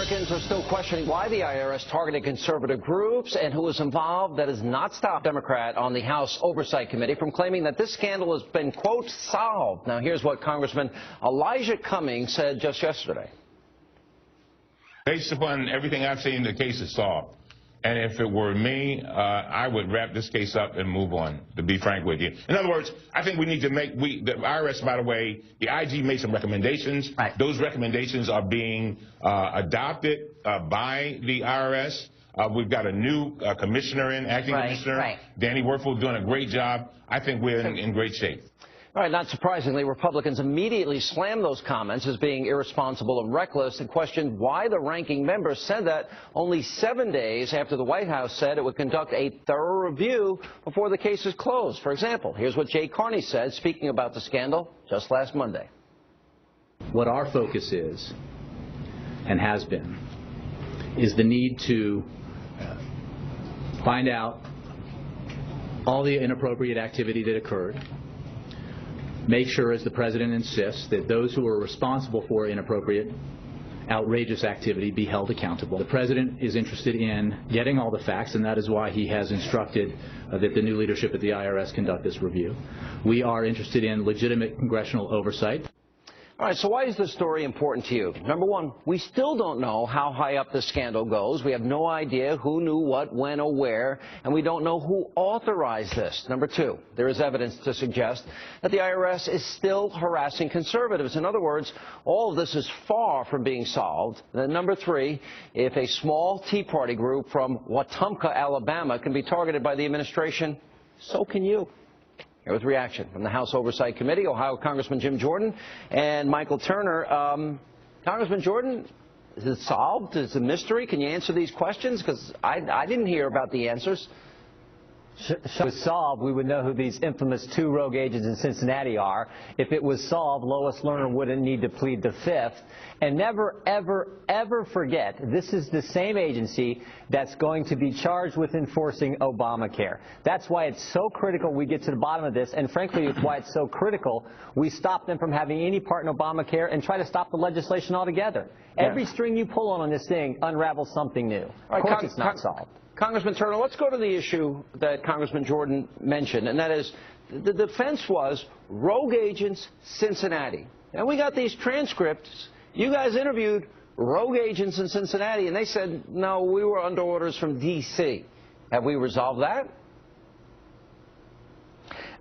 Americans are still questioning why the IRS targeted conservative groups and who was involved. That has not stopped Democrat on the House Oversight Committee from claiming that this scandal has been, quote, solved. Now, here's what Congressman Elijah Cummings said just yesterday. Based upon everything I've seen, the case is solved. And if it were me, I would wrap this case up and move on, to be frank with you. In other words, I think we need to make, the IRS, by the way, the IG made some recommendations. Right. Those recommendations are being adopted by the IRS. We've got a new commissioner acting commissioner. Right. Danny Werfel doing a great job. I think we're in great shape. All right, not surprisingly, Republicans immediately slammed those comments as being irresponsible and reckless and questioned why the ranking member said that only 7 days after the White House said it would conduct a thorough review before the case is closed. For example, here's what Jay Carney said, speaking about the scandal just last Monday. What our focus is, and has been, is the need to find out all the inappropriate activity that occurred, make sure, as the President insists, that those who are responsible for inappropriate, outrageous activity be held accountable. The President is interested in getting all the facts, and that is why he has instructed that the new leadership at the IRS conduct this review. We are interested in legitimate congressional oversight. All right, so why is this story important to you? Number one, we still don't know how high up the scandal goes. We have no idea who knew what, when, or where, and we don't know who authorized this. Number two, there is evidence to suggest that the IRS is still harassing conservatives. In other words, all of this is far from being solved. And then number three, if a small Tea Party group from Wetumpka, Alabama can be targeted by the administration, so can you. Here with reaction from the House Oversight Committee, Ohio Congressman Jim Jordan and Michael Turner. Congressman Jordan, is it solved? Is it a mystery? Can you answer these questions? Because I didn't hear about the answers. If it was solved, we would know who these infamous 2 rogue agents in Cincinnati are. If it was solved, Lois Lerner wouldn't need to plead the fifth. And never, ever, ever forget, this is the same agency that's going to be charged with enforcing Obamacare. That's why it's so critical we get to the bottom of this, and frankly, it's why it's so critical we stop them from having any part in Obamacare and try to stop the legislation altogether. Yeah. Every string you pull on this thing unravels something new. Of course it's not solved. Congressman Turner, let's go to the issue that Congressman Jordan mentioned, and that is the defense was rogue agents, Cincinnati. And we got these transcripts. You guys interviewed rogue agents in Cincinnati, and they said, no, we were under orders from D.C. Have we resolved that?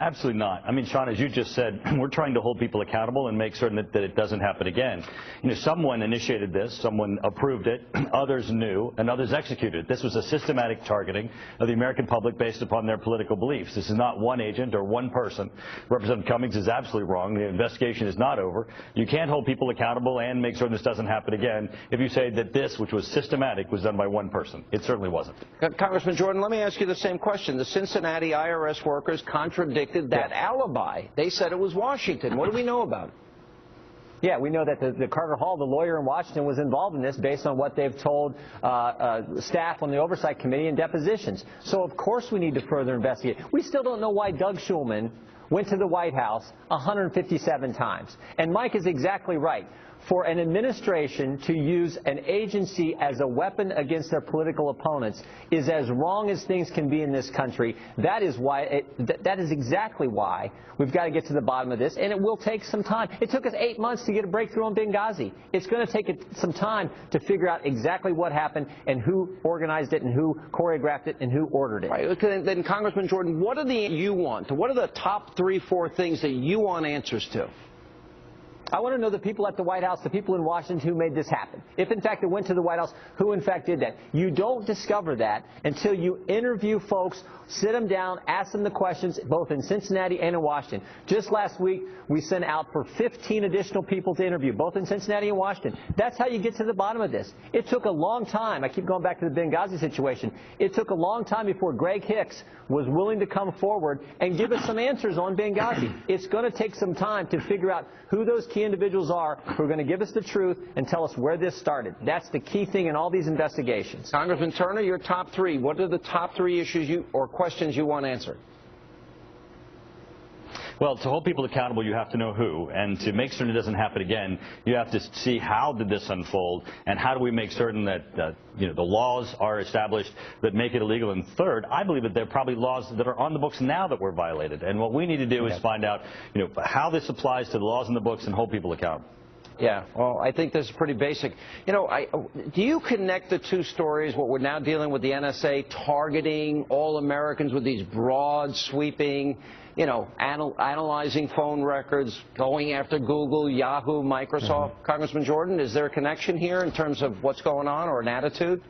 Absolutely not. I mean, Sean, as you just said, we're trying to hold people accountable and make certain that it doesn't happen again. You know, someone initiated this, someone approved it, others knew, and others executed it. This was a systematic targeting of the American public based upon their political beliefs. This is not one agent or one person. Representative Cummings is absolutely wrong. The investigation is not over. You can't hold people accountable and make certain this doesn't happen again if you say that this, which was systematic, was done by one person. It certainly wasn't. Congressman Jordan, let me ask you the same question. The Cincinnati IRS workers contradicted that alibi. They said it was Washington. What do we know about it? Yeah, we know that the Carter Hall, the lawyer in Washington, was involved in this based on what they've told staff on the Oversight Committee in depositions. So, of course, we need to further investigate. We still don't know why Doug Shulman went to the White House 157 times. And Mike is exactly right. For an administration to use an agency as a weapon against their political opponents is as wrong as things can be in this country. That is why that is exactly why we've got to get to the bottom of this, and it will take some time. It took us 8 months to get a breakthrough on Benghazi. It's going to take some time to figure out exactly what happened and who organized it and who choreographed it and who ordered it. Right. Okay, then, Congressman Jordan, what are the top 3, 4 things that you want answers to? I want to know the people at the White House, the people in Washington who made this happen. If, in fact, it went to the White House, who, in fact, did that. You don't discover that until you interview folks, sit them down, ask them the questions, both in Cincinnati and in Washington. Just last week, we sent out for 15 additional people to interview, both in Cincinnati and Washington. That's how you get to the bottom of this. It took a long time. I keep going back to the Benghazi situation. It took a long time before Greg Hicks was willing to come forward and give us some answers on Benghazi. It's going to take some time to figure out who those key individuals are who are going to give us the truth and tell us where this started. That's the key thing in all these investigations. Congressman Turner, your top 3. What are the top 3 issues or questions you want answered? Well, to hold people accountable, you have to know who, and to make certain it doesn't happen again, you have to see how did this unfold, and how do we make certain that the laws are established that make it illegal. And third, I believe that there are probably laws that are on the books now that were violated, and what we need to do is find out how this applies to the laws in the books and hold people accountable. Yeah, well, I think this is pretty basic. Do you connect the two stories, what we're now dealing with the NSA targeting all Americans with these broad, sweeping, analyzing phone records, going after Google, Yahoo, Microsoft? Congressman Jordan, is there a connection here in terms of what's going on or an attitude?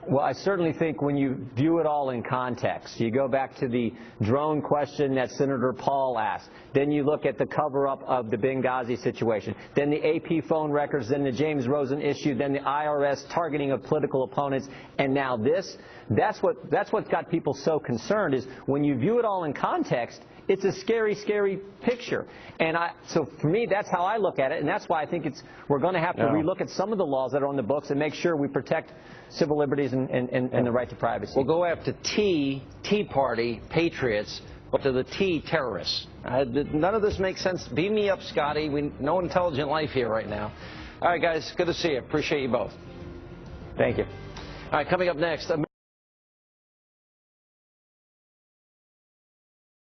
Well, I certainly think when you view it all in context, you go back to the drone question that Senator Paul asked, then you look at the cover-up of the Benghazi situation, then the AP phone records, then the James Rosen issue, then the IRS targeting of political opponents, and now this. That's what's got people so concerned, is when you view it all in context, it's a scary, scary picture. And so for me, that's how I look at it, and that's why I think we're going to have to relook at some of the laws that are on the books and make sure we protect civil liberties and the right to privacy. We'll go after Tea Party patriots, but to the T terrorists. None of this makes sense. Beam me up, Scotty. No intelligent life here right now. All right, guys, good to see you. Appreciate you both. Thank you. All right, coming up next.